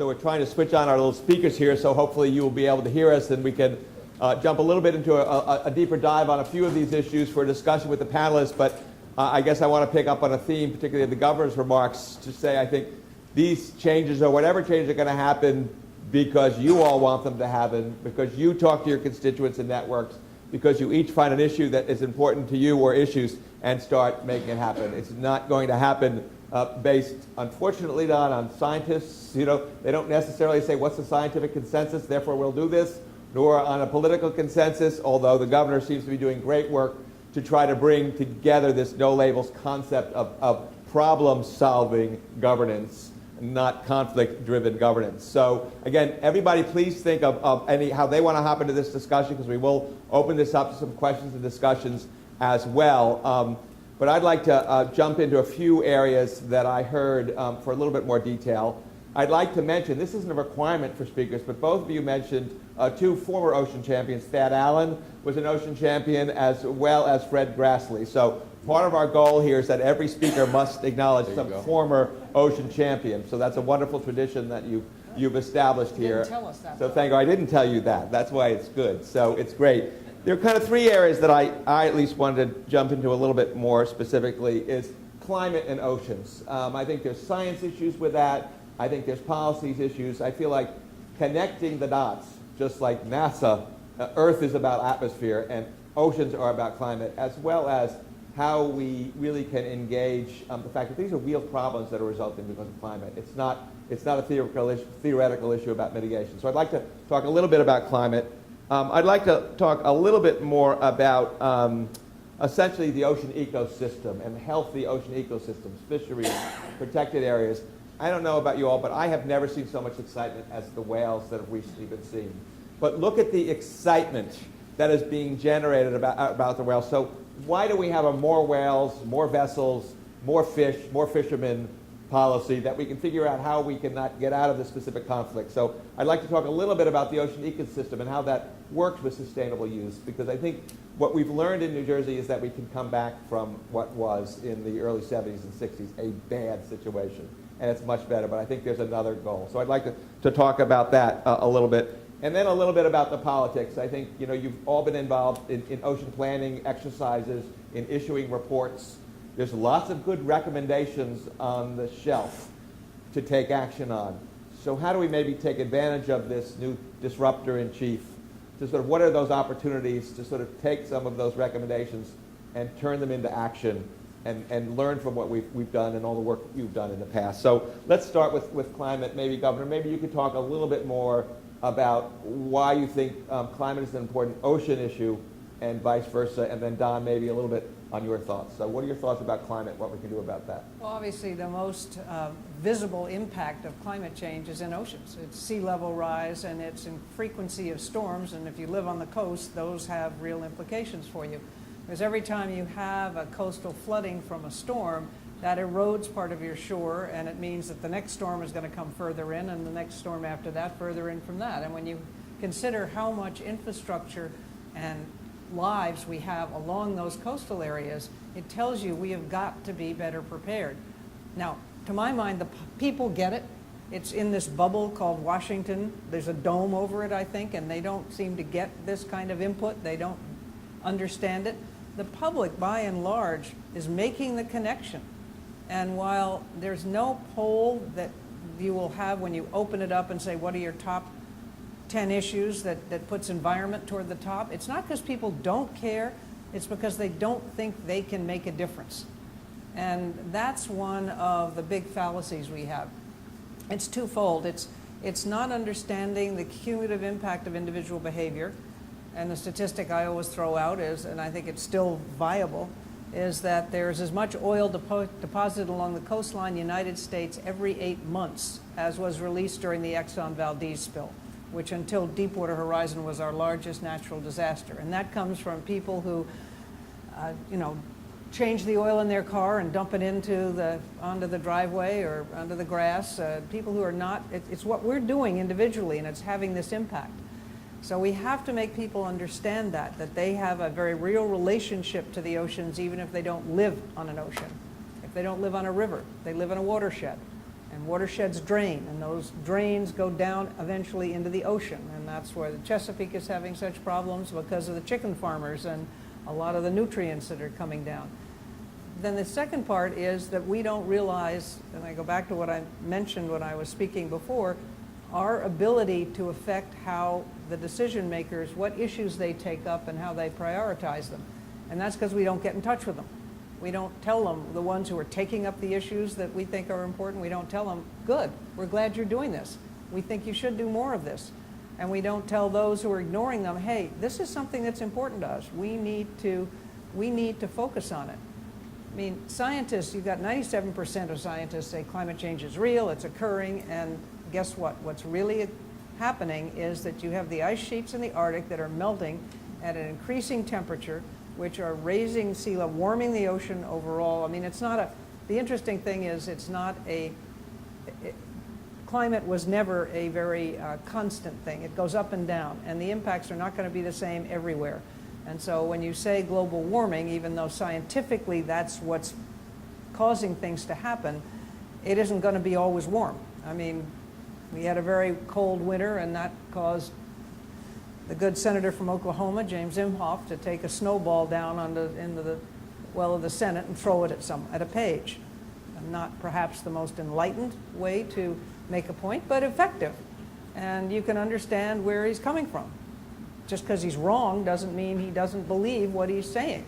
So we're trying to switch on our little speakers here, so hopefully you will be able to hear us, and we can jump a little bit into a deeper dive on a few of these issues for a discussion with the panelists. But I guess I want to pick up on a theme, particularly of the governor's remarks, to say I think these changes, or whatever changes, are going to happen because you all want them to happen, because you talk to your constituents and networks, because you each find an issue that is important to you or issues and start making it happen. It's not going to happen based, unfortunately, not on scientists. You know, they don't necessarily say what's the scientific consensus, therefore we'll do this, nor on a political consensus, although the governor seems to be doing great work to try to bring together this no labels concept of problem-solving governance, not conflict-driven governance. So again, everybody please think of how they want to hop into this discussion, because we will open this up to some questions and discussions as well. But I'd like to jump into a few areas that I heard for a little bit more detail. I'd like to mention, this isn't a requirement for speakers, but both of you mentioned two former ocean champions. Thad Allen was an ocean champion, as well as Fred Grassley. So part of our goal here is that every speaker must acknowledge some former ocean champion. So that's a wonderful tradition that you've established here. You didn't tell us that. So thank you. I didn't tell you that. That's why it's good. So it's great. There are kind of three areas that I at least wanted to jump into a little bit more specifically, is climate and oceans. I think there's science issues with that. I think there's policies issues. I feel like connecting the dots, just like NASA, Earth is about atmosphere and oceans are about climate, as well as how we really can engage the fact that these are real problems that are resulting because of climate. It's not a theoretical issue about mitigation. So I'd like to talk a little bit about climate. I'd like to talk a little bit more about essentially the ocean ecosystem and healthy ocean ecosystems, fisheries, protected areas. I don't know about you all, but I have never seen so much excitement as the whales that have recently been seen. But look at the excitement that is being generated about the whales. So why do we have a more whales, more vessels, more fish, more fishermen policy that we can figure out how we can not get out of this specific conflict? So I'd like to talk a little bit about the ocean ecosystem and how that works with sustainable use, because I think what we've learned in New Jersey is that we can come back from what was in the early 70s and 60s a bad situation, and it's much better, but I think there's another goal. So I'd like to talk about that a little bit. And then a little bit about the politics. I think you've all been involved in ocean planning exercises, in issuing reports. There's lots of good recommendations on the shelf to take action on. So how do we maybe take advantage of this new disruptor in chief to sort of, what are those opportunities to sort of take some of those recommendations and turn them into action and learn from what we've done and all the work you've done in the past. So let's start with climate. Maybe, Governor, maybe you could talk a little bit more about why you think climate is an important ocean issue and vice versa, and then Don, maybe a little bit on your thoughts. So what are your thoughts about climate, what we can do about that? Well, obviously the most visible impact of climate change is in oceans. It's sea level rise and it's in frequency of storms, and if you live on the coast, those have real implications for you. Because every time you have a coastal flooding from a storm, that erodes part of your shore, and it means that the next storm is going to come further in, and the next storm after that further in from that. And when you consider how much infrastructure and lives we have along those coastal areas, it tells you we have got to be better prepared. Now, to my mind, the people get it. It's in this bubble called Washington. There's a dome over it, I think, and they don't seem to get this kind of input. They don't understand it. The public, by and large, is making the connection. And while there's no poll that you will have when you open it up and say, what are your top 10 issues that puts environment toward the top, it's not because people don't care, it's because they don't think they can make a difference. And that's one of the big fallacies we have. It's twofold. It's not understanding the cumulative impact of individual behavior. And the statistic I always throw out is, and I think it's still viable, is that there's as much oil deposited along the coastline United States every 8 months as was released during the Exxon Valdez spill, which until Deepwater Horizon was our largest natural disaster. And that comes from people who, change the oil in their car and dump it onto the driveway or onto the grass. People who are not, it's what we're doing individually, and it's having this impact. So we have to make people understand that they have a very real relationship to the oceans, even if they don't live on an ocean. If they don't live on a river, they live in a watershed. And and watersheds drain, and those drains go down eventually into the ocean, and that's where the Chesapeake is having such problems because of the chicken farmers and a lot of the nutrients that are coming down. Then the second part is that we don't realize, and I go back to what I mentioned when I was speaking before, our ability to affect how the decision makers, what issues they take up and how they prioritize them. And that's because we don't get in touch with them. We don't tell them, the ones who are taking up the issues that we think are important, we don't tell them, good, we're glad you're doing this. We think you should do more of this. And we don't tell those who are ignoring them, hey, this is something that's important to us. We need to focus on it. I mean, scientists, you've got 97% of scientists say climate change is real, it's occurring, and guess what? What's really happening is that you have the ice sheets in the Arctic that are melting at an increasing temperature, which are raising sea level, warming the ocean overall. I mean, it's not a, the interesting thing is it's not a, climate was never a very constant thing. It goes up and down, and the impacts are not going to be the same everywhere. And so when you say global warming, even though scientifically that's what's causing things to happen, it isn't going to be always warm. I mean, we had a very cold winter, and that caused the good senator from Oklahoma, James Imhoff, to take a snowball down into the well of the Senate and throw it at a page. Not perhaps the most enlightened way to make a point, but effective. And you can understand where he's coming from. Just because he's wrong doesn't mean he doesn't believe what he's saying.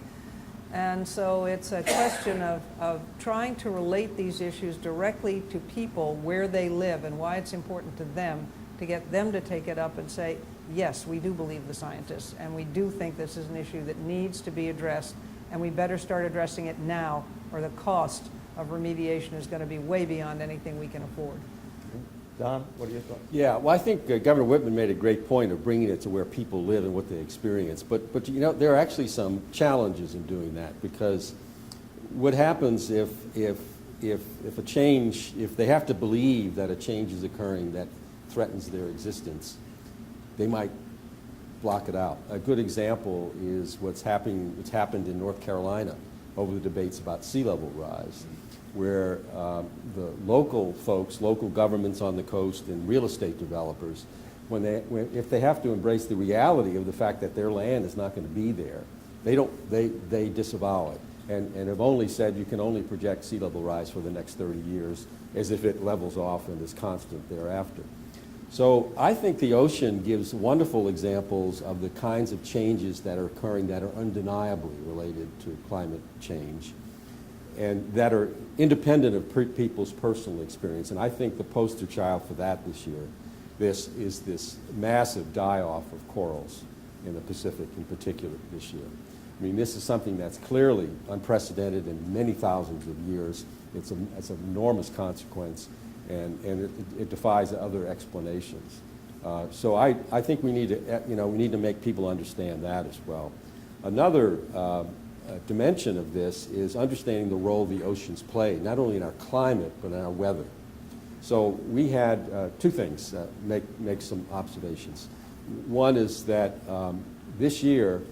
And so it's a question of trying to relate these issues directly to people where they live and why it's important to them, to get them to take it up and say, yes, we do believe the scientists, and we do think this is an issue that needs to be addressed, and we better start addressing it now, or the cost of remediation is going to be way beyond anything we can afford. Don, what are your thoughts? Yeah, well, I think Governor Whitman made a great point of bringing it to where people live and what they experience. But you know, there are actually some challenges in doing that, because what happens if a change, if they have to believe that a change is occurring that threatens their existence, they might block it out. A good example is what's happened in North Carolina over the debates about sea level rise, where the local folks, local governments on the coast and real estate developers, if they have to embrace the reality of the fact that their land is not going to be there, they disavow it and have only said you can only project sea level rise for the next 30 years as if it levels off and is constant thereafter. So I think the ocean gives wonderful examples of the kinds of changes that are occurring that are undeniably related to climate change and that are independent of people's personal experience. And I think the poster child for that this year, this is this massive die-off of corals in the Pacific in particular this year. I mean, this is something that's clearly unprecedented in many thousands of years. It's an enormous consequence, and it defies other explanations. So I think we need to make people understand that as well. Another dimension of this is understanding the role the oceans play, not only in our climate, but in our weather. So we had two things, make some observations. One is that this year,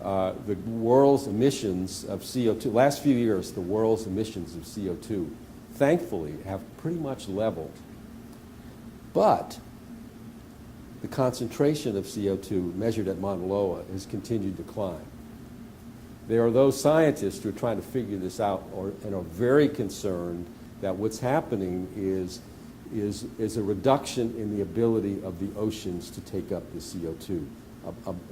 the world's emissions of CO2, last few years, the world's emissions of CO2, thankfully, have pretty much leveled. But the concentration of CO2 measured at Mauna Loa has continued to climb. There are those scientists who are trying to figure this out and are very concerned that what's happening is a reduction in the ability of the oceans to take up the CO2,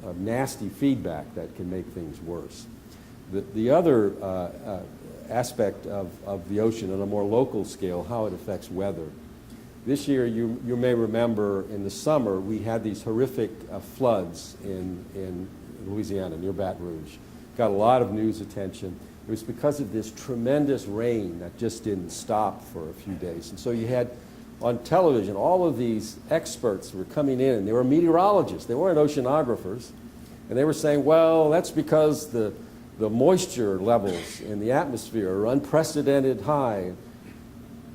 a nasty feedback that can make things worse. The other aspect of the ocean on a more local scale, how it affects weather. This year, you may remember in the summer, we had these horrific floods in Louisiana, near Baton Rouge. Got a lot of news attention. It was because of this tremendous rain that just didn't stop for a few days. And so you had on television all of these experts were coming in, and they were meteorologists. They weren't oceanographers. And they were saying, well, that's because the moisture levels in the atmosphere are unprecedented high.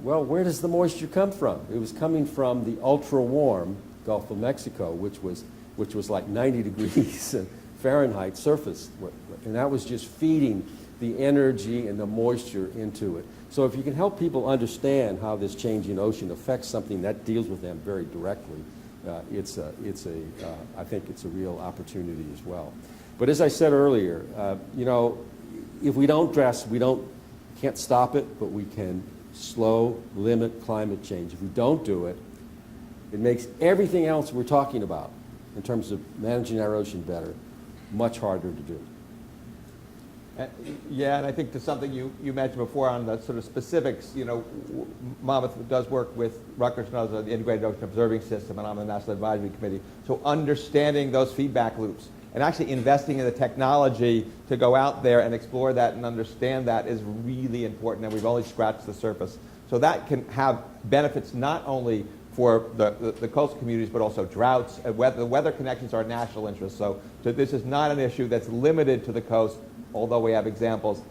Well, where does the moisture come from? It was coming from the ultra-warm Gulf of Mexico, which was like 90 degrees Fahrenheit surface, and that was just feeding the energy and the moisture into it. So if you can help people understand how this changing ocean affects something that deals with them very directly, I think it's a real opportunity as well. But as I said earlier, if we don't dress, can't stop it, but we can slow, limit climate change. If we don't do it, it makes everything else we're talking about in terms of managing our ocean better much harder to do. Yeah, and I think to something you mentioned before on the sort of specifics, Monmouth does work with Rutgers and others on the Integrated Ocean Observing System, and I'm on the National Advisory Committee. So understanding those feedback loops and actually investing in the technology to go out there and explore that and understand that is really important, and we've only scratched the surface. So that can have benefits not only for the coastal communities, but also droughts. The weather connections are a national interest. So this is not an issue that's limited to the coast, although we have examples.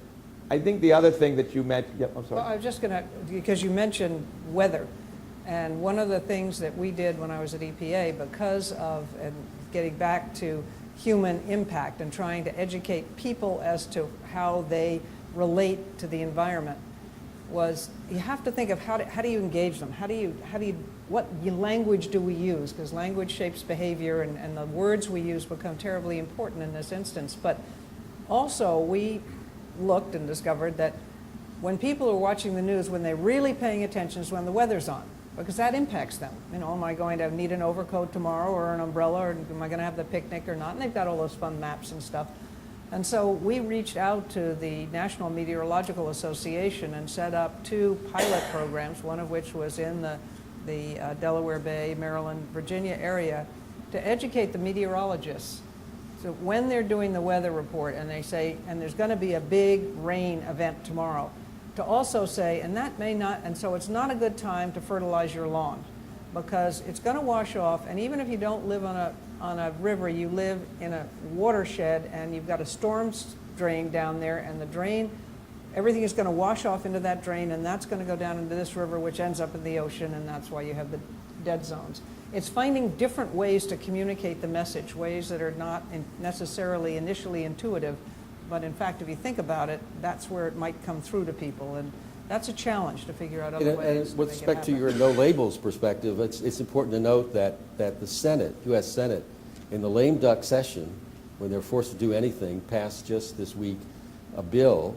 I think the other thing that you mentioned, yep, I'm sorry. Well, I was just going to, because you mentioned weather, and one of the things that we did when I was at EPA, because of, and getting back to human impact and trying to educate people as to how they relate to the environment, was you have to think of how do you engage them? What language do we use? Because language shapes behavior, and the words we use become terribly important in this instance. But also, we looked and discovered that when people are watching the news, when they're really paying attention is when the weather's on, because that impacts them. Am I going to need an overcoat tomorrow or an umbrella, or am I going to have the picnic or not? And they've got all those fun maps and stuff. And so we reached out to the National Meteorological Association and set up 2 pilot programs, one of which was in the Delaware Bay, Maryland, Virginia area, to educate the meteorologists. So when they're doing the weather report and they say, and there's going to be a big rain event tomorrow, to also say, and that may not, and so it's not a good time to fertilize your lawn, because it's going to wash off, and even if you don't live on a river, you live in a watershed, and you've got a storm drain down there, and the drain, everything is going to wash off into that drain, and that's going to go down into this river, which ends up in the ocean, and that's why you have the dead zones. It's finding different ways to communicate the message, ways that are not necessarily initially intuitive, but in fact, if you think about it, that's where it might come through to people, and that's a challenge to figure out other ways. And with respect to your no labels perspective, it's important to note that the Senate, U.S. Senate, in the lame duck session, when they're forced to do anything, passed just this week a bill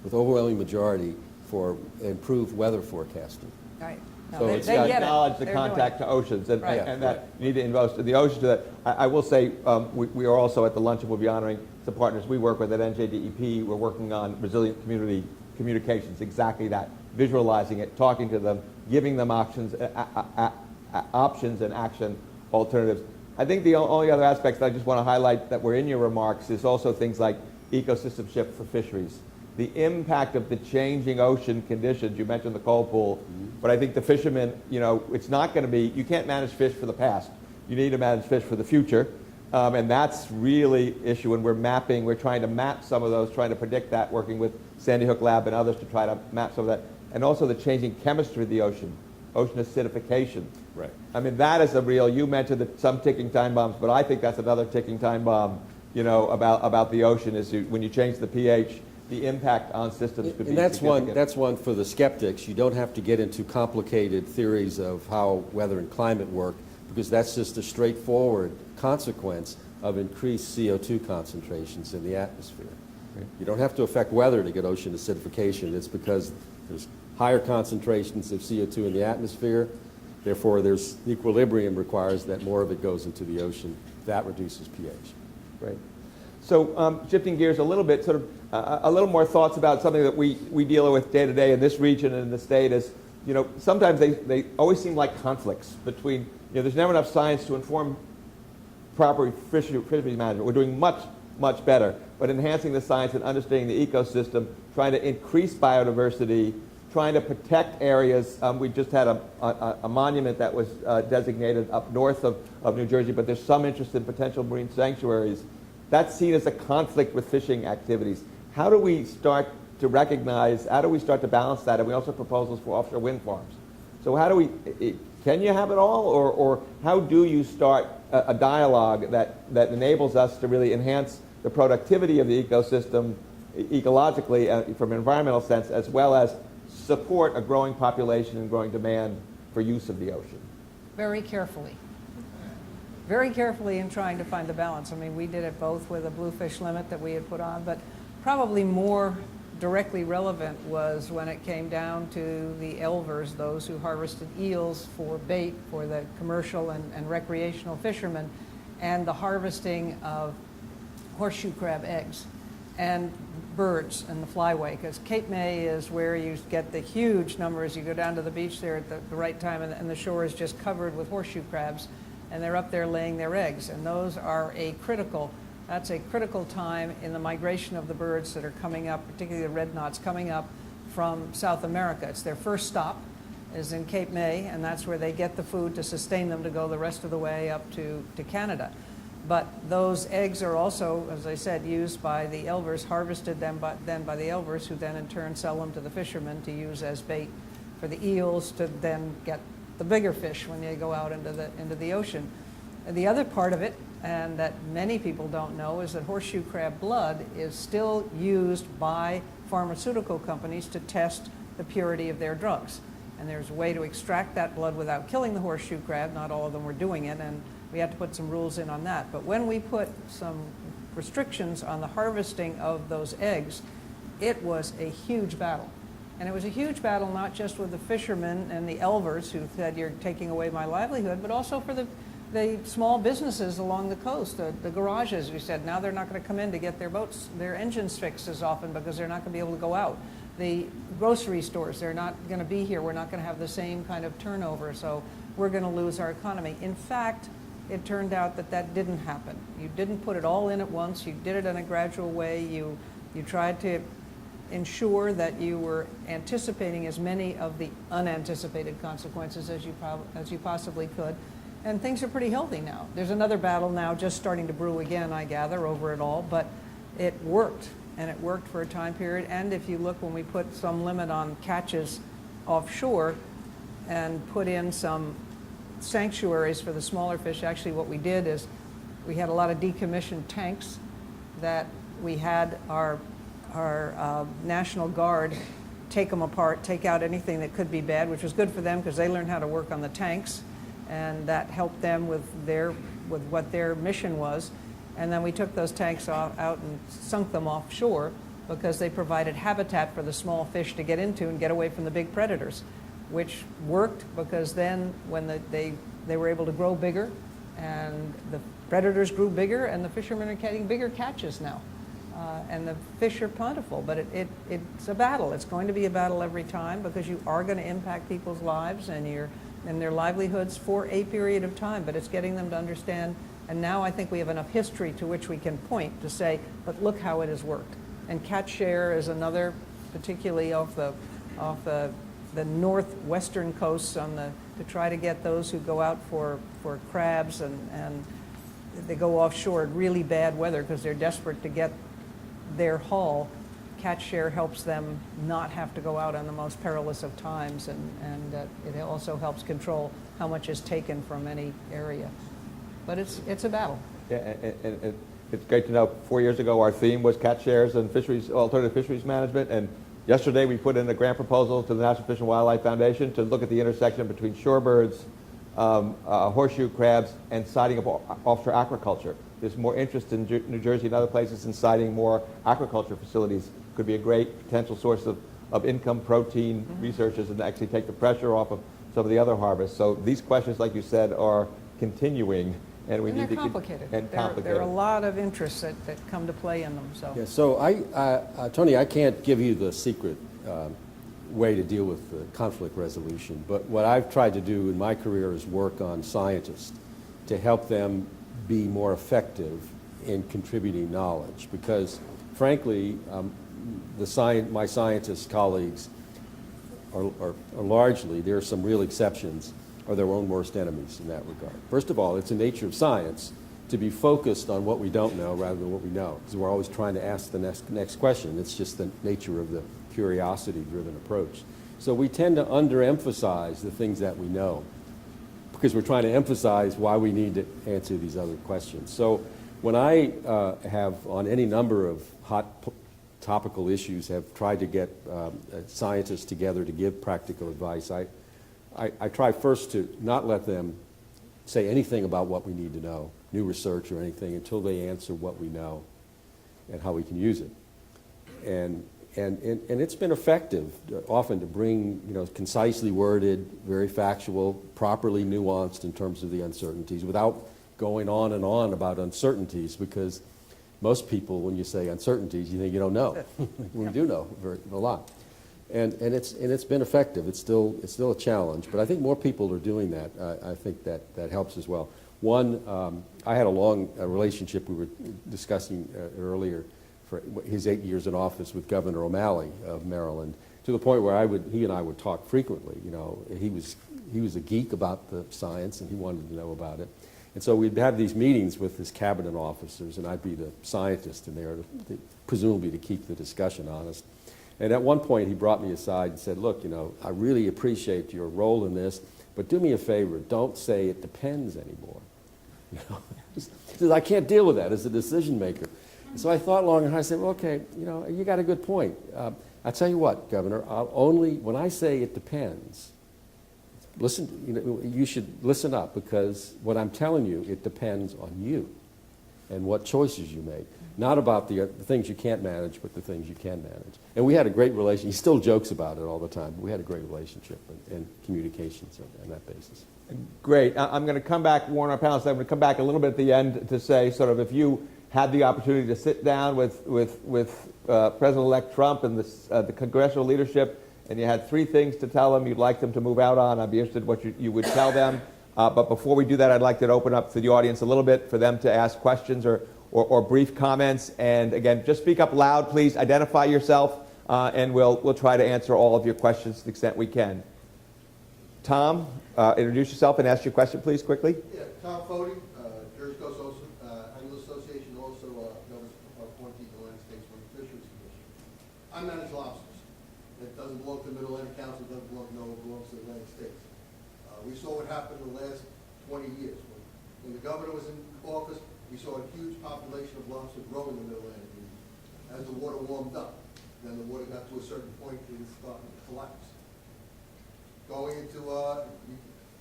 with overwhelming majority for improved weather forecasting. Right. No, So they it's get it. acknowledge the They're contact to oceans, and, Right. and that you need to invest in the ocean to that. I will say we are also at the luncheon, we'll be honoring some partners we work with at NJDEP. We're working on resilient community communications, exactly that, visualizing it, talking to them, giving them options and action alternatives. I think the only other aspects that I just want to highlight that were in your remarks is also things like ecosystem shift for fisheries. The impact of the changing ocean conditions, you mentioned the cold pool, but I think the fishermen, it's not going to be, you can't manage fish for the past. You need to manage fish for the future, and that's really issue, and we're trying to map some of those, trying to predict that, working with Sandy Hook Lab and others to try to map some of that, and also the changing chemistry of the ocean acidification. Right. I mean, that is a real, you mentioned that some ticking time bombs, but I think that's another ticking time bomb, about the ocean is when you change the pH, the impact on systems could be significant. And that's one for the skeptics. You don't have to get into complicated theories of how weather and climate work, because that's just a straightforward consequence of increased CO2 concentrations in the atmosphere. Okay. You don't have to affect weather to get ocean acidification. It's because there's higher concentrations of CO2 in the atmosphere. Therefore, there's equilibrium requires that more of it goes into the ocean. That reduces pH. Right. So shifting gears a little bit, sort of a little more thoughts about something that we deal with day to day in this region and in the state is, sometimes they always seem like conflicts between, there's never enough science to inform proper fisheries management. We're doing much, much better, but enhancing the science and understanding the ecosystem, trying to increase biodiversity, trying to protect areas. We just had a monument that was designated up north of New Jersey, but there's some interest in potential marine sanctuaries. That's seen as a conflict with fishing activities. How do we start to recognize, how do we start to balance that? And we also have proposals for offshore wind farms. So how do we, can you have it all, or how do you start a dialogue that enables us to really enhance the productivity of the ecosystem ecologically, from an environmental sense, as well as support a growing population and growing demand for use of the ocean? Very carefully. Very carefully in trying to find the balance. I mean, we did it both with a bluefish limit that we had put on, but probably more directly relevant was when it came down to the elvers, those who harvested eels for bait for the commercial and recreational fishermen, and the harvesting of horseshoe crab eggs and birds and the flyway, because Cape May is where you get the huge numbers. You go down to the beach there at the right time, and the shore is just covered with horseshoe crabs, and they're up there laying their eggs, and those are that's a critical time in the migration of the birds that are coming up, particularly the red knots coming up from South America. It's their first stop is in Cape May, and that's where they get the food to sustain them to go the rest of the way up to Canada. But those eggs are also, as I said, used by the elvers, harvested then by the elvers, who then in turn sell them to the fishermen to use as bait for the eels to then get the bigger fish when they go out into the ocean. And the other part of it, and that many people don't know, is that horseshoe crab blood is still used by pharmaceutical companies to test the purity of their drugs. And there's a way to extract that blood without killing the horseshoe crab. Not all of them were doing it, and we had to put some rules in on that. But when we put some restrictions on the harvesting of those eggs, it was a huge battle. And it was a huge battle not just with the fishermen and the elvers who said, you're taking away my livelihood, but also for the small businesses along the coast, the garages. We said now they're not going to come in to get their boats, their engines fixed as often because they're not going to be able to go out. The grocery stores, they're not going to be here. We're not going to have the same kind of turnover, so we're going to lose our economy. In fact, it turned out that didn't happen. You didn't put it all in at once. You did it in a gradual way. You tried to ensure that you were anticipating as many of the unanticipated consequences as you possibly could. And things are pretty healthy now. There's another battle now just starting to brew again, I gather, over it all, but it worked, and it worked for a time period. And if you look, when we put some limit on catches offshore and put in some sanctuaries for the smaller fish, actually what we did is we had a lot of decommissioned tanks that we had our National Guard take them apart, take out anything that could be bad, which was good for them because they learned how to work on the tanks, and that helped them with what their mission was. And then we took those tanks out and sunk them offshore because they provided habitat for the small fish to get into and get away from the big predators, which worked because then when they were able to grow bigger, and the predators grew bigger, and the fishermen are getting bigger catches now. And the fish are plentiful, but it's a battle. It's going to be a battle every time because you are going to impact people's lives and their livelihoods for a period of time, but it's getting them to understand. And now I think we have enough history to which we can point to say, but look how it has worked. And catch share is another, particularly off the northwestern coasts to try to get those who go out for crabs and they go offshore in really bad weather because they're desperate to get their haul. Catch share helps them not have to go out on the most perilous of times, and it also helps control how much is taken from any area. But it's a battle. Yeah, and it's great to know 4 years ago our theme was catch shares and alternative fisheries management, and yesterday we put in a grant proposal to the National Fish and Wildlife Foundation to look at the intersection between shorebirds, horseshoe crabs, and siting of offshore aquaculture. There's more interest in New Jersey and other places in siting more aquaculture facilities. Could be a great potential source of income, protein researchers, and actually take the pressure off of some of the other harvests. So these questions, like you said, are continuing, and They're complicated. There are a lot of interests that come to play in them. So, yeah, so Tony, I can't give you the secret way to deal with the conflict resolution, but what I've tried to do in my career is work on scientists to help them be more effective in contributing knowledge, because frankly, my scientist colleagues are largely, there are some real exceptions, are their own worst enemies in that regard. First of all, it's the nature of science to be focused on what we don't know rather than what we know, because we're always trying to ask the next question. It's just the nature of the curiosity-driven approach. So we tend to underemphasize the things that we know because we're trying to emphasize why we need to answer these other questions. So when I have on any number of hot topical issues have tried to get scientists together to give practical advice, I try first to not let them say anything about what we need to know, new research or anything, until they answer what we know and how we can use it. And it's been effective often to bring, concisely worded, very factual, properly nuanced in terms of the uncertainties without going on and on about uncertainties, because most people, when you say uncertainties, you think you don't know. We do know a lot. And it's been effective. It's still a challenge, but I think more people are doing that. I think that helps as well. One, I had a long relationship we were discussing earlier for his 8 years in office with Governor O'Malley of Maryland, to the point where he and I would talk frequently. He was a geek about the science, and he wanted to know about it. And so we'd have these meetings with his cabinet officers, and I'd be the scientist in there, presumably to keep the discussion honest. And at one point, he brought me aside and said, look, I really appreciate your role in this, but do me a favor, don't say it depends anymore. He says, I can't deal with that as a decision maker. So I thought long and hard. I said, well, okay, you got a good point. I'll tell you what, Governor, when I say it depends, listen, you should listen up, because what I'm telling you, it depends on you and what choices you make. Not about the things you can't manage, but the things you can manage. And we had a great relationship. He still jokes about it all the time, but we had a great relationship and communications on that basis. Great. I'm going to come back, warn our panelists, I'm going to come back a little bit at the end to say sort of if you had the opportunity to sit down with President-elect Trump and the congressional leadership, and you had 3 things to tell them you'd like them to move out on, I'd be interested in what you would tell them. But before we do that, I'd like to open up to the audience a little bit for them to ask questions or brief comments. And again, just speak up loud, please. Identify yourself, and we'll try to answer all of your questions to the extent we can. Tom, introduce yourself and ask your question, please, quickly. Yeah, Tom Fody, Jersey Coast Angler Association, also governs appointee to the United States Fisheries Commission. I manage lobsters. It doesn't belong to the Mid-Atlantic Council, doesn't belong to NOAA, it belongs to the United States. We saw what happened in the last 20 years. When the governor was in office, we saw a huge population of lobster grow in the Mid-Atlantic region. As the water warmed up, then the water got to a certain point, it was starting to collapse. Going into,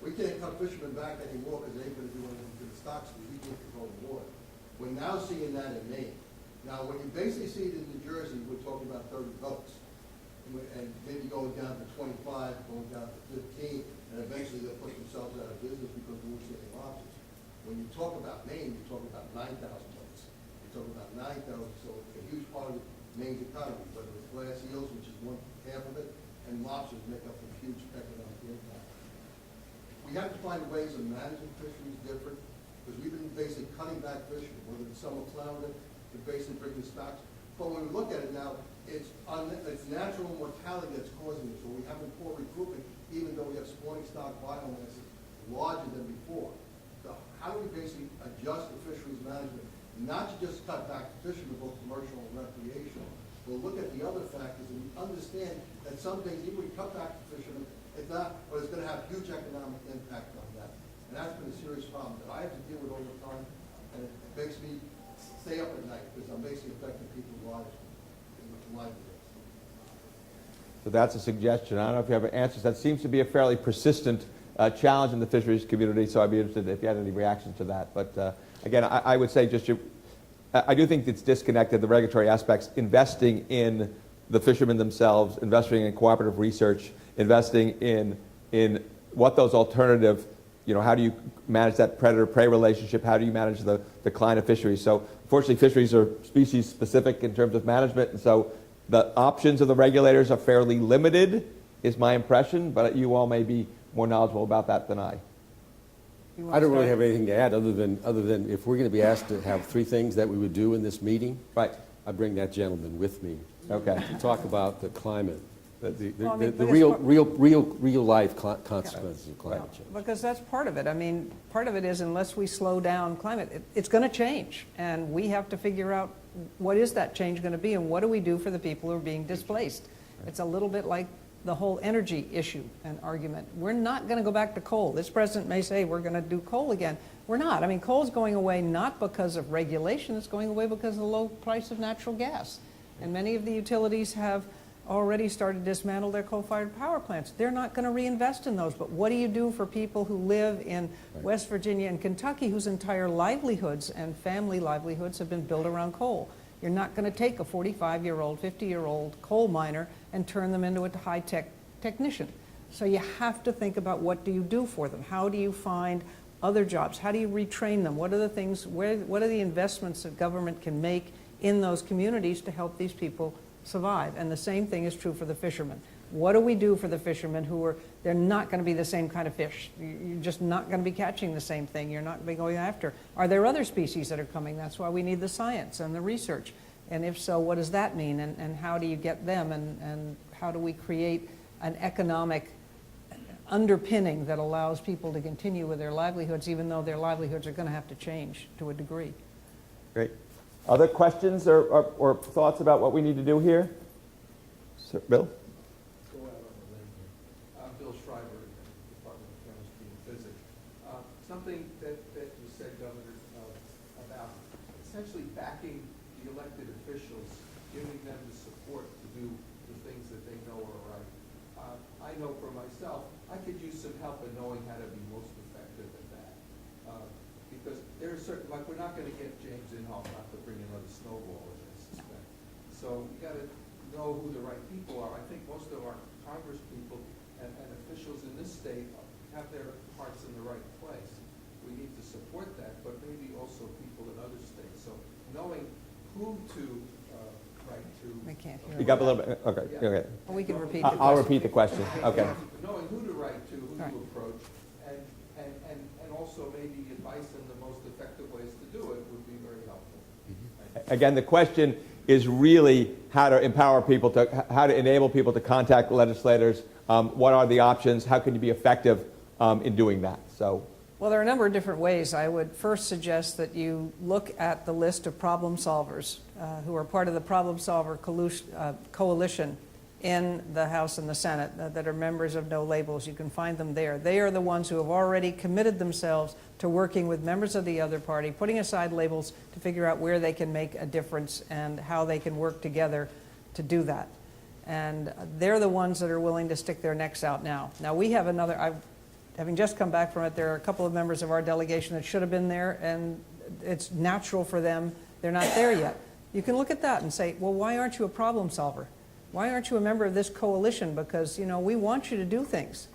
we can't cut fishermen back anymore because they ain't going to do anything to the stocks because we can't control the water. We're now seeing that in Maine. Now, when you basically see it in New Jersey, we're talking about 30 boats. And maybe going down to 25, going down to 15, and eventually they'll push themselves out of business because we're seeing lobsters. When you talk about Maine, you're talking about 9,000 boats. You're talking about 9,000, so it's a huge part of Maine's economy, whether it's glass eels, which is 1/2 of it, and lobsters make up a huge economic impact. We have to find ways of managing fisheries different, because we've been basically cutting back fishing, whether it's summer flounder, to basically bring the stocks. But when we look at it now, it's natural mortality that's causing it. So we're having poor recruitment, even though we have spawning stock biomass larger than before. So how do we basically adjust the fisheries management, not to just cut back the fishing, both commercial and recreational, but look at the other factors and understand that some things, even we cut back the fishermen, it's not, but it's going to have huge economic impact on that. And that's been a serious problem that I have to deal with all the time, and it makes me stay up at night because I'm basically affecting people's lives in livelihoods. So that's a suggestion. I don't know if you have answers. That seems to be a fairly persistent challenge in the fisheries community, so I'd be interested if you had any reactions to that. But again, I would say I do think it's disconnected, the regulatory aspects, investing in the fishermen themselves, investing in cooperative research, investing in what those alternative, how do you manage that predator-prey relationship? How do you manage the decline of fisheries? So unfortunately, fisheries are species specific in terms of management, and so the options of the regulators are fairly limited, is my impression, but you all may be more knowledgeable about that than I. I don't really have anything to add other than if we're going to be asked to have 3 things that we would do in this meeting, right? I bring that gentleman with me. Okay. To talk about the climate, the real life consequences of climate change. Because that's part of it. I mean, part of it is unless we slow down climate, it's going to change. And we have to figure out what is that change going to be and what do we do for the people who are being displaced. It's a little bit like the whole energy issue and argument. We're not going to go back to coal. This president may say we're going to do coal again. We're not. I mean, coal is going away not because of regulation. It's going away because of the low price of natural gas. And many of the utilities have already started to dismantle their coal-fired power plants. They're not going to reinvest in those. But what do you do for people who live in West Virginia and Kentucky whose entire livelihoods and family livelihoods have been built around coal? You're not going to take a 45-year-old, 50-year-old coal miner and turn them into a high-tech technician. So you have to think about what do you do for them? How do you find other jobs? How do you retrain them? What are the things, what are the investments that government can make in those communities to help these people survive? And the same thing is true for the fishermen. What do we do for the fishermen who are, they're not going to be the same kind of fish. You're just not going to be catching the same thing. You're not going to be going after. Are there other species that are coming? That's why we need the science and the research. And if so, what does that mean? And how do you get them? And how do we create an economic underpinning that allows people to continue with their livelihoods, even though their livelihoods are going to have to change to a degree? Great. Other questions or thoughts about what we need to do here? Sir, Bill? Go out on a limb here. I'm Bill Schreiber, Department of Chemistry and Physics. Something that you said, Governor, about essentially backing the elected officials, giving them the support to do the things that they know are right. I know for myself, I could use some help in knowing how to be most effective at that. Because there are certain, like we're not going to get James Inhofe not to bring another snowball, as I suspect. So you got to know who the right people are. I think most of our Congress people and officials in this state have their hearts in the right place. We need to support that, but maybe also people in other states. So knowing who to write to. I can't hear. You got a little bit, okay, Yeah. okay. We can repeat the question. I'll repeat the question, okay. Knowing who to write to, who Right. to approach, and also maybe advice on the most effective ways to do it would be very helpful. Again, the question is really how to empower people, how to enable people to contact legislators. What are the options? How can you be effective in doing that? So, Well, there are a number of different ways. I would first suggest that you look at the list of problem solvers who are part of the Problem Solver Coalition in the House and the Senate that are members of No Labels. You can find them there. They are the ones who have already committed themselves to working with members of the other party, putting aside labels to figure out where they can make a difference and how they can work together to do that. And they're the ones that are willing to stick their necks out now. Now, we have another, having just come back from it, there are a couple of members of our delegation that should have been there, and it's natural for them. They're not there yet. You can look at that and say, well, why aren't you a problem solver? Why aren't you a member of this coalition? Because, you know, we want you to do things.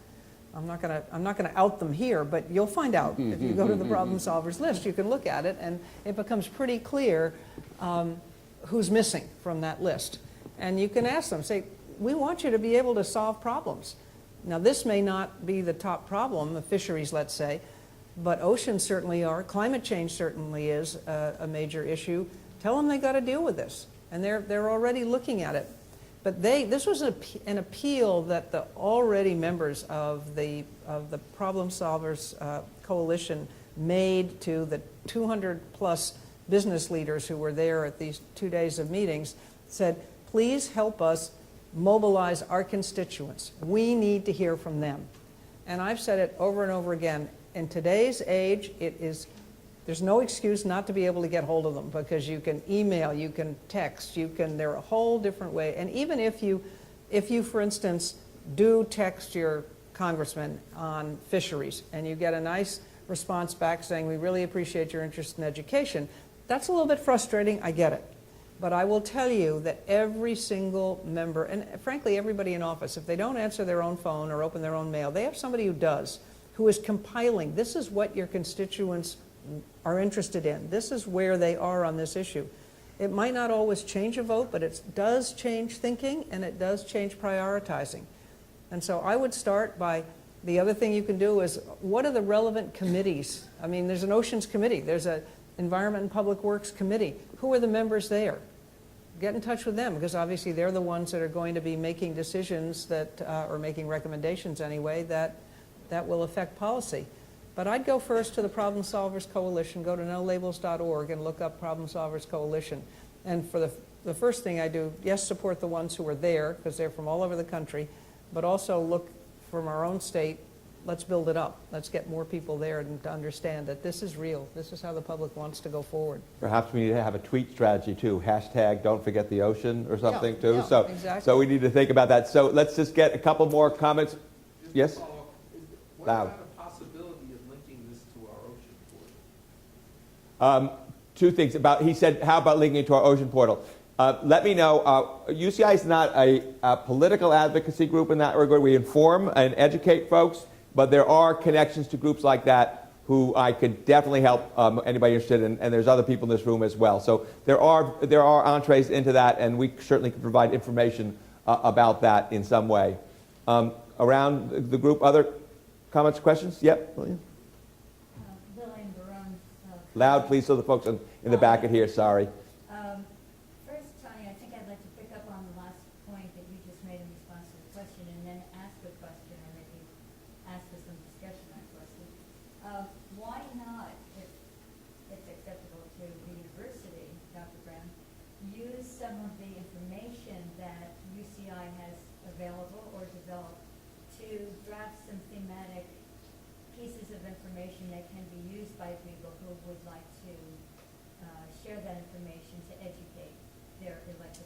I'm not going to out them here, but you'll find out. If you go to the problem solvers list, you can look at it, and it becomes pretty clear who's missing from that list. And you can ask them, say, we want you to be able to solve problems. Now, this may not be the top problem, the fisheries, let's say, but oceans certainly are. Climate change certainly is a major issue. Tell them they got to deal with this, and they're already looking at it. But this was an appeal that the already members of the Problem Solvers Coalition made to the 200+ business leaders who were there at these 2 days of meetings. Said, please help us mobilize our constituents. We need to hear from them. And I've said it over and over again. In today's age, there's no excuse not to be able to get hold of them, because you can email, you can text, they're a whole different way. And even if you, for instance, do text your congressman on fisheries and you get a nice response back saying, we really appreciate your interest in education, that's a little bit frustrating, I get it. But I will tell you that every single member, and frankly everybody in office, if they don't answer their own phone or open their own mail, they have somebody who does, who is compiling, this is what your constituents are interested in. This is where they are on this issue. It might not always change a vote, but it does change thinking, and it does change prioritizing. And so I would start by, the other thing you can do is, what are the relevant committees? I mean, there's an Oceans Committee, there's an Environment and Public Works Committee. Who are the members there? Get in touch with them, because obviously they're the ones that are going to be making decisions that, or making recommendations anyway, that will affect policy. But I'd go first to the Problem Solvers Coalition, go to nolabels.org and look up Problem Solvers Coalition. And for the first thing I do, yes, support the ones who are there, because they're from all over the country, but also look from our own state, let's build it up. Let's get more people there and to understand that this is real. This is how the public wants to go forward. Perhaps we need to have a tweet strategy too. Hashtag don't forget the ocean or something too. yeah, So, exactly. so we need to think about that. So let's just get a couple more comments. Just Yes? to follow up, what Loud. about a possibility of linking this to our ocean portal? Two things about, he said, how about linking it to our ocean portal? Let me know, UCI is not a political advocacy group in that regard. We inform and educate folks, but there are connections to groups like that who I could definitely help anybody interested in, and there's other people in this room as well. So there are entrees into that, and we certainly can provide information about that in some way. Around the group, other comments, questions? Yep, William? Lillian Barone. Loud, please, so the folks in the back can hear, sorry. First, Tony, I think I'd like to pick up on the last point that you just made in response to the question, and then ask a question, or maybe ask for some discussion on a question. Why not, if it's acceptable to the university, Dr. Brown, use some of the information that UCI has available or developed to draft some thematic pieces of information that can be used by people who would like to share that information to educate their elected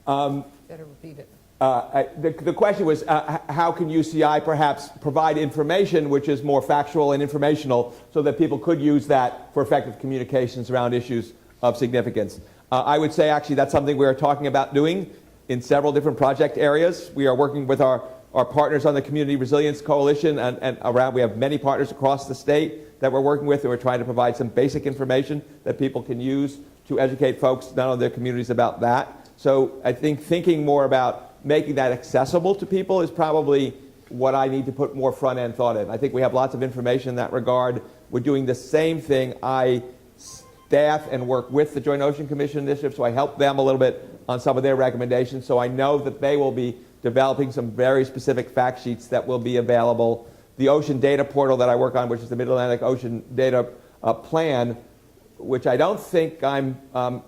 officials? Better repeat it. The question was, how can UCI perhaps provide information which is more factual and informational so that people could use that for effective communications around issues of significance? I would say actually that's something we're talking about doing in several different project areas. We are working with our partners on the Community Resilience Coalition and around. We have many partners across the state that we're working with, and we're trying to provide some basic information that people can use to educate folks, not only their communities, about that. So I think thinking more about making that accessible to people is probably what I need to put more front-end thought in. I think we have lots of information in that regard. We're doing the same thing. I staff and work with the Joint Ocean Commission Initiative, so I help them a little bit on some of their recommendations. So I know that they will be developing some very specific fact sheets that will be available. The ocean data portal that I work on, which is the Mid-Atlantic Ocean Data Plan, which I don't think I'm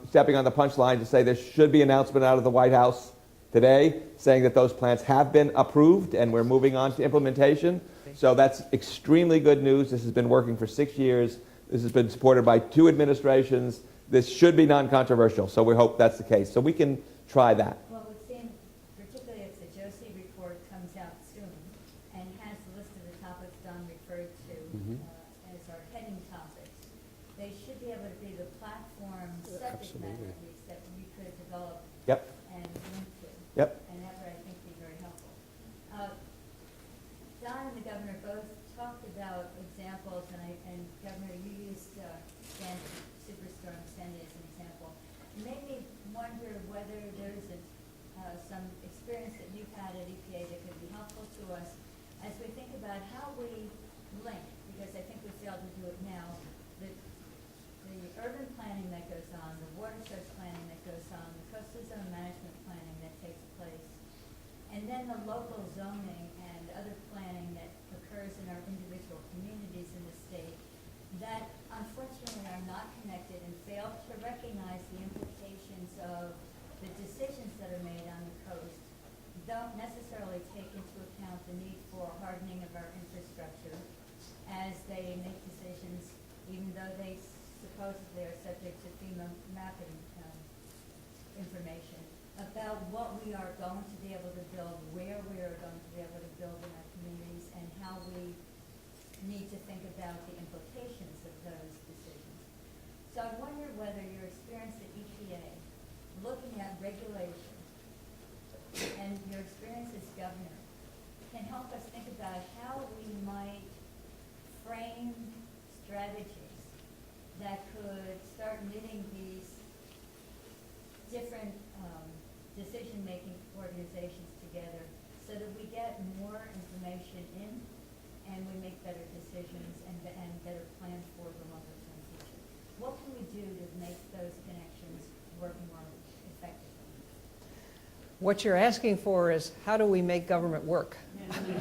stepping on the punchline to say there should be an announcement out of the White House today saying that those plans have been approved and we're moving on to implementation. So that's extremely good news. This has been working for 6 years. This has been supported by 2 administrations. This should be non-controversial, so we hope that's the case. So we can try that. Well, it would seem, particularly if the Josie report comes out soon and has the list of the topics Don referred to as our heading topics, they should be able to be the platform subject matter at least that we could develop Yep. and link to. Yep. And that would, I think, be very helpful. Don and the governor both talked about examples, and Governor, you used Superstorm Sandy as an example. It made me wonder whether there's some experience that you've had at EPA that could be helpful to us as we think about how we link, because I think we failed to do it now, the urban planning that goes on, the watershed planning that goes on, the coastal zone management planning that takes place, and then the local zoning and other planning that occurs in our individual communities in the state that unfortunately are not connected and fail to recognize the implications of the decisions that are made on the coast, don't necessarily take into account the need for hardening of our infrastructure as they make decisions, even though they supposedly are subject to FEMA mapping information, about what we are going to be able to build, where we are going to be able to build in our communities, and how we need to think about the implications of those decisions. So I wonder whether your experience at EPA, looking at regulation, and your experience as governor, can help us think about how we might frame strategies that could start knitting these different decision-making organizations together so that we get more information in and we make better decisions and better plans for the longer-term future. What can we do to make those connections work more effectively? What you're asking for is, how do we make government work?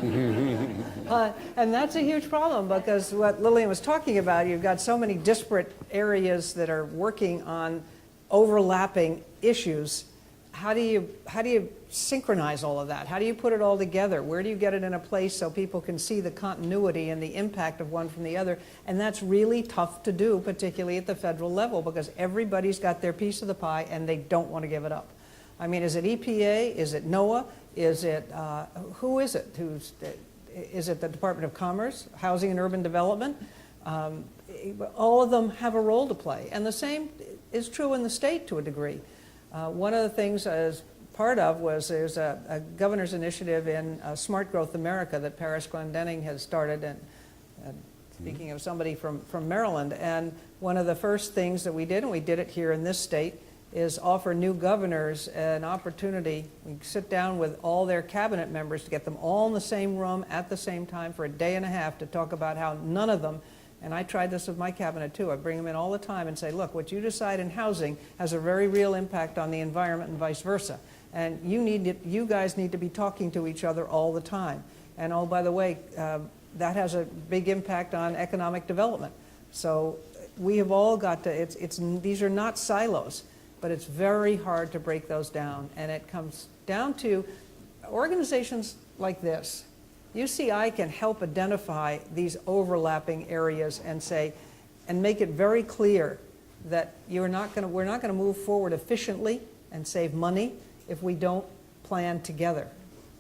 And that's a huge problem, because what Lillian was talking about, you've got so many disparate areas that are working on overlapping issues, how do you synchronize all of that? How do you put it all together? Where do you get it in a place so people can see the continuity and the impact of one from the other? And that's really tough to do, particularly at the federal level, because everybody's got their piece of the pie and they don't want to give it up. I mean, is it EPA? Is it NOAA? Is it, who is it? Is it the Department of Commerce, Housing and Urban Development? All of them have a role to play. And the same is true in the state to a degree. One of the things as part of was there's a governor's initiative in Smart Growth America that Paris Glendenning has started, and speaking of somebody from Maryland, and one of the first things that we did, and we did it here in this state, is offer new governors an opportunity. We sit down with all their cabinet members to get them all in the same room at the same time for a day and a half to talk about how none of them, and I tried this with my cabinet too, I bring them in all the time and say, look, what you decide in housing has a very real impact on the environment and vice versa. And you guys need to be talking to each other all the time. And oh, by the way, that has a big impact on economic development. So we have all got to, these are not silos, but it's very hard to break those down. And it comes down to organizations like this. UCI can help identify these overlapping areas and say, and make it very clear that we're not going to move forward efficiently and save money if we don't plan together.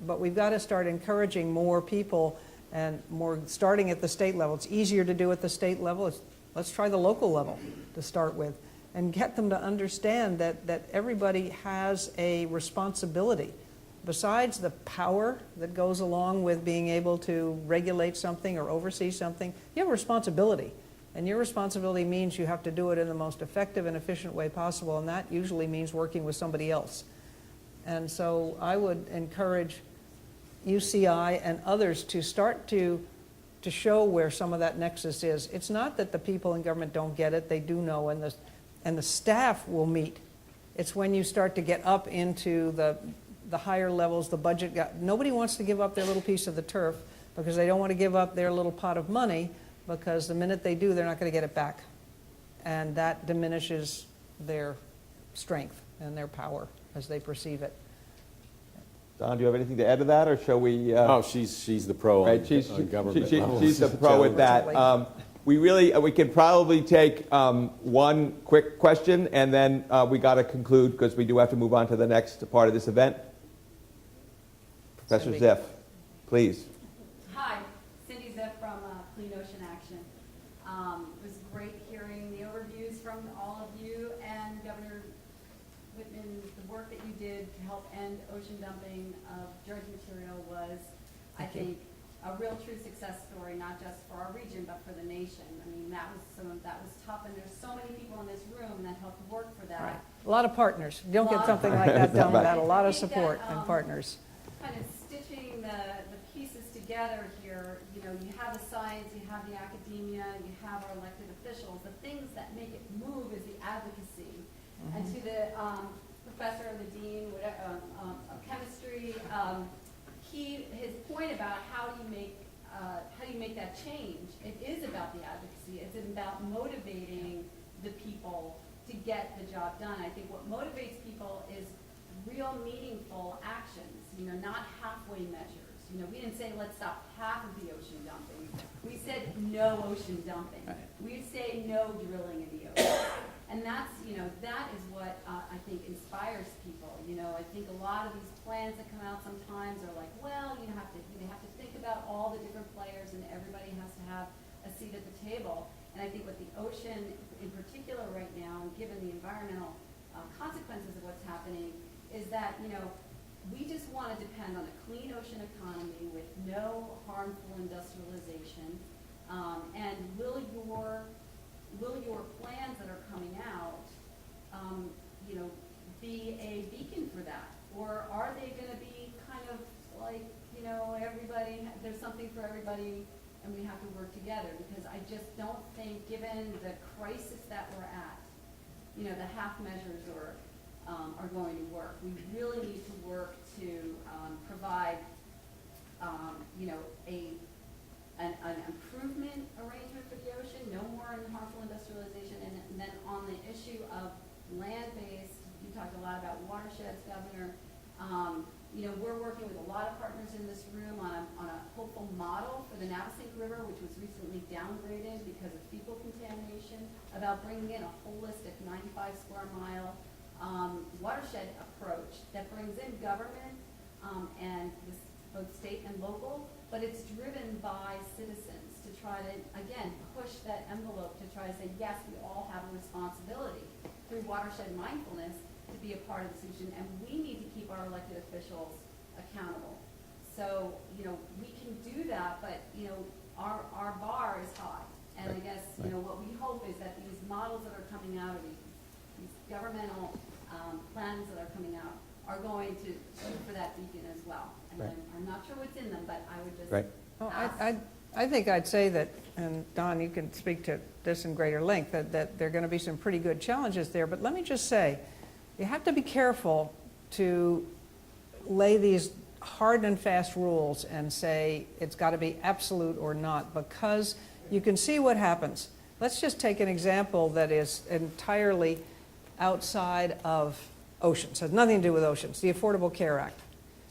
But we've got to start encouraging more people and more, starting at the state level. It's easier to do at the state level. Let's try the local level to start with and get them to understand that everybody has a responsibility. Besides the power that goes along with being able to regulate something or oversee something, you have a responsibility. And your responsibility means you have to do it in the most effective and efficient way possible, and that usually means working with somebody else. And so I would encourage UCI and others to start to show where some of that nexus is. It's not that the people in government don't get it, they do know, and the staff will meet. It's when you start to get up into the higher levels, the budget nobody wants to give up their little piece of the turf because they don't want to give up their little pot of money, because the minute they do, they're not going to get it back. And that diminishes their strength and their power as they perceive it. Don, do you have anything to add to that, or shall we? Oh, she's the pro right, on government level. She's the pro at that. We could probably take one quick question, and then we got to conclude because we do have to move on to the next part of this event. Professor Ziff, please. Hi, Cindy Ziff from Clean Ocean Action. It was great hearing the overviews from all of you and Governor Whitman. The work that you did to help end ocean dumping of dredge material was, I think, a real true success story, not just for our region, but for the nation. I mean, that was tough, and there's so many people in this room that helped work for that. Right. A lot of partners. You don't get something like that done without a lot of support and partners. Kind of stitching the pieces together here, you know, you have the science, you have the academia, you have our elected officials. The things that make it move is the advocacy. Mm-hmm. And to the professor or the dean of chemistry, his point about how do you make that change, it is about the advocacy. It's about motivating the people to get the job done. I think what motivates people is real meaningful actions, you know, not halfway measures. You know, we didn't say let's stop half of the ocean dumping. We said no ocean dumping. Right. We say no drilling in the ocean. And that's, you know, that is what I think inspires people. You know, I think a lot of these plans that come out sometimes are like, well, you know, they have to think about all the different players, and everybody has to have a seat at the table. And I think with the ocean in particular right now, and given the environmental consequences of what's happening, is that, you know, we just want to depend on a clean ocean economy with no harmful industrialization. And will your plans that are coming out, you know, be a beacon for that? Or are they going to be kind of like, you know, there's something for everybody and we have to work together? Because I just don't think, given the crisis that we're at, you know, the half measures are going to work. We really need to work to provide, you know, an improvement arrangement for the ocean, no more harmful industrialization, and then on the issue of land-based, you you talked a lot about watersheds, Governor. You know, we're working with a lot of partners in this room on a hopeful model for the Navesink River, which was recently downgraded because of fecal contamination, about bringing in a holistic 95 square mile watershed approach that brings in government and this, both state and local, but it's driven by citizens to try to, again, push that envelope to try to say, yes, we all have a responsibility through watershed mindfulness to be a part of the solution, and we need to keep our elected officials accountable. So, you know, we can do that, but, you know, our bar is high. And I guess, you know, what we hope is that these models that are coming out of these governmental plans that are coming out are going to shoot for that beacon as well. And I'm not sure what's in them, but I would just Well, ask. I think I'd say that, and Don, you can speak to this in greater length, that there are going to be some pretty good challenges there. But let me just say, you have to be careful to lay these hard and fast rules and say it's got to be absolute or not, because you can see what happens. Let's just take an example that is entirely outside of oceans, has nothing to do with oceans, the Affordable Care Act.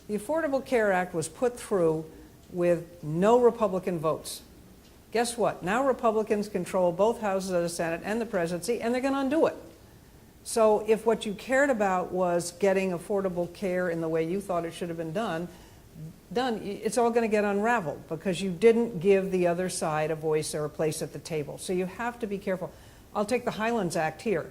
The Affordable Care Act was put through with no Republican votes. Guess what? Now Republicans control both houses of the Senate and the presidency, and they're going to undo it. So if what you cared about was getting affordable care in the way you thought it should have been done, it's all going to get unraveled because you didn't give the other side a voice or a place at the table. So you have to be careful. I'll take the Highlands Act here.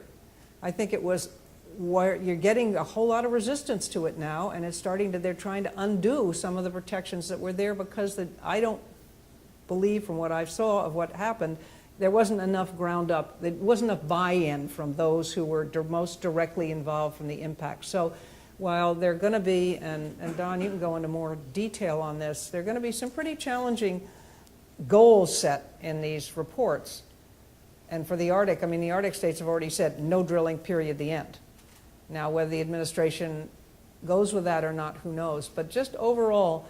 I think it was where you're getting a whole lot of resistance to it now, and it's starting to, they're trying to undo some of the protections that were there because I don't believe, from what I saw of what happened, there wasn't enough ground up, there wasn't enough buy-in from those who were most directly involved from the impact. So while there are going to be, and Don, you can go into more detail on this, there are going to be some pretty challenging goals set in these reports. And for the Arctic, I mean, the Arctic states have already said no drilling, period, the end. Now, whether the administration goes with that or not, who knows? But just overall,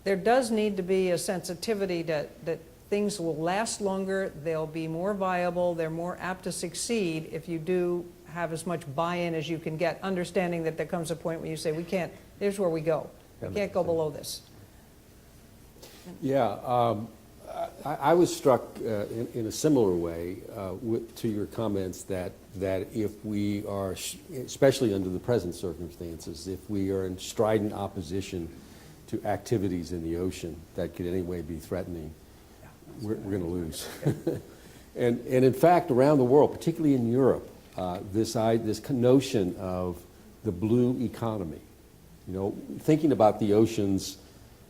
there does need to be a sensitivity that things will last longer, they'll be more viable, they're more apt to succeed if you do have as much buy-in as you can get, understanding that there comes a point when you say, we can't, here's where we go. We can't go below this. Yeah, I was struck in a similar way to your comments that if we are, especially under the present circumstances, if we are in strident opposition to activities in the ocean that could in any way be threatening, we're going to lose. And in fact, around the world, particularly in Europe, this notion of the blue economy, you know, thinking about the oceans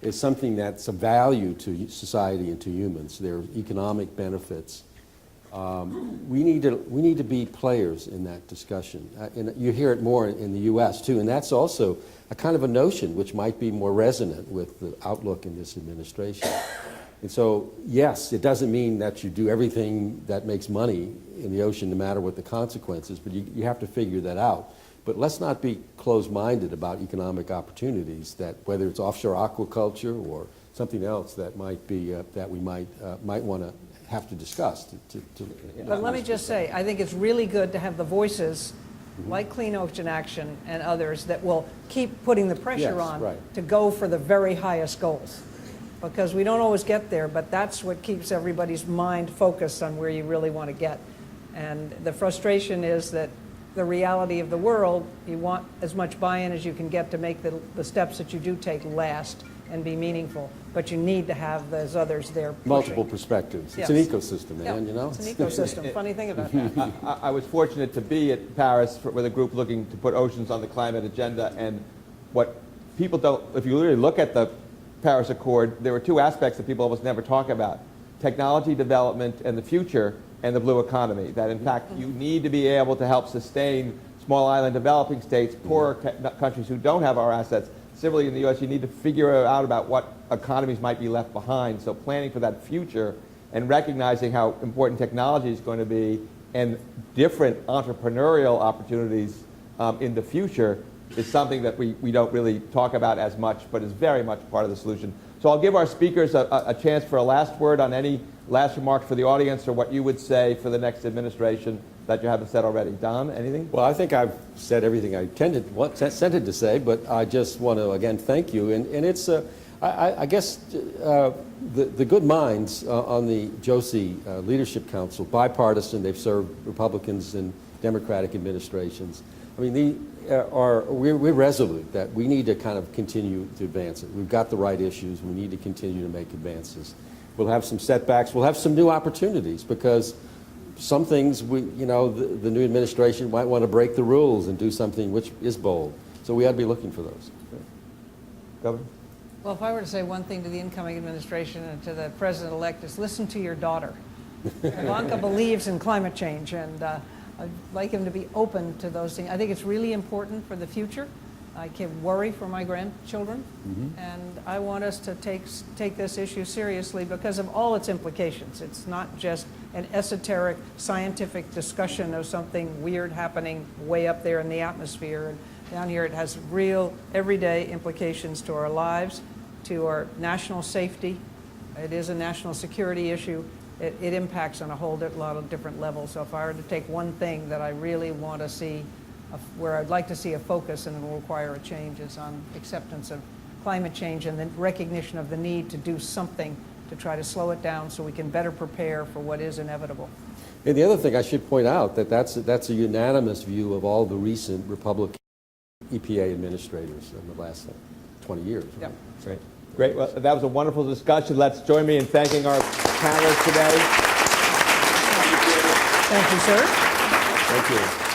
is something that's of value to society and to humans. There are economic benefits. We need to be players in that discussion. And you hear it more in the U.S. too, and that's also a kind of a notion which might be more resonant with the outlook in this administration. And so, yes, it doesn't mean that you do everything that makes money in the ocean no matter what the consequences, but you have to figure that out. But let's not be closed-minded about economic opportunities, that whether it's offshore aquaculture or something else that might be that we might want to have to discuss. But let me just say, I think it's really good to have the voices like Clean Ocean Action and others that will keep putting the pressure on to go for the very highest goals. Because we don't always get there, but that's what keeps everybody's mind focused on where you really want to get. And the frustration is that the reality of the world, you want as much buy-in as you can get to make the steps that you do take last and be meaningful. But you need to have those others there pushing. Multiple perspectives. Yes. It's an ecosystem, man, you know? It's an ecosystem. Funny thing about that. I was fortunate to be at Paris with a group looking to put oceans on the climate agenda, and what people don't, if you really look at the Paris Accord, there were two aspects that people almost never talk about: technology development and the future, and the blue economy. That in fact you need to be able to help sustain small island developing states, poorer countries who don't have our assets. Similarly in the U.S., you need to figure out about what economies might be left behind. So planning for that future and recognizing how important technology is going to be and different entrepreneurial opportunities in the future is something that we don't really talk about as much, but is very much part of the solution. So I'll give our speakers a chance for a last word on any last remarks for the audience or what you would say for the next administration. that you haven't said already. Don, anything? Well, I think I've said everything I intended to say, but I just want to, again, thank you. And it's, I guess, the good minds on the Josie Leadership Council, bipartisan, they've served Republicans and Democratic administrations. I mean, we're resolute that we need to kind of continue to advance it. We've got the right issues. We need to continue to make advances. We'll have some setbacks. We'll have some new opportunities because some things, the new administration might want to break the rules and do something which is bold. So we ought to be looking for those. Governor? Well, if I were to say one thing to the incoming administration and to the president-elect is listen to your daughter. Ivanka believes in climate change, and I'd like him to be open to those things. I think it's really important for the future. I can worry for my grandchildren, and I want us to take this issue seriously because of all its implications. It's not just an esoteric scientific discussion of something weird happening way up there in the atmosphere. And down here it has real everyday implications to our lives, to our national safety. It is a national security issue. It impacts on a whole lot of different levels. So if I were to take one thing that I really want to see, where I'd like to see a focus and it will require a change, is on acceptance of climate change and the recognition of the need to do something to try to slow it down so we can better prepare for what is inevitable. And the other thing I should point out, that's a unanimous view of all the recent Republican EPA administrators in the last 20 years. Right? Yep. Great. Great. Well, that was a wonderful discussion. Let's join me in thanking our panelists today. Thank you, sir. Thank you.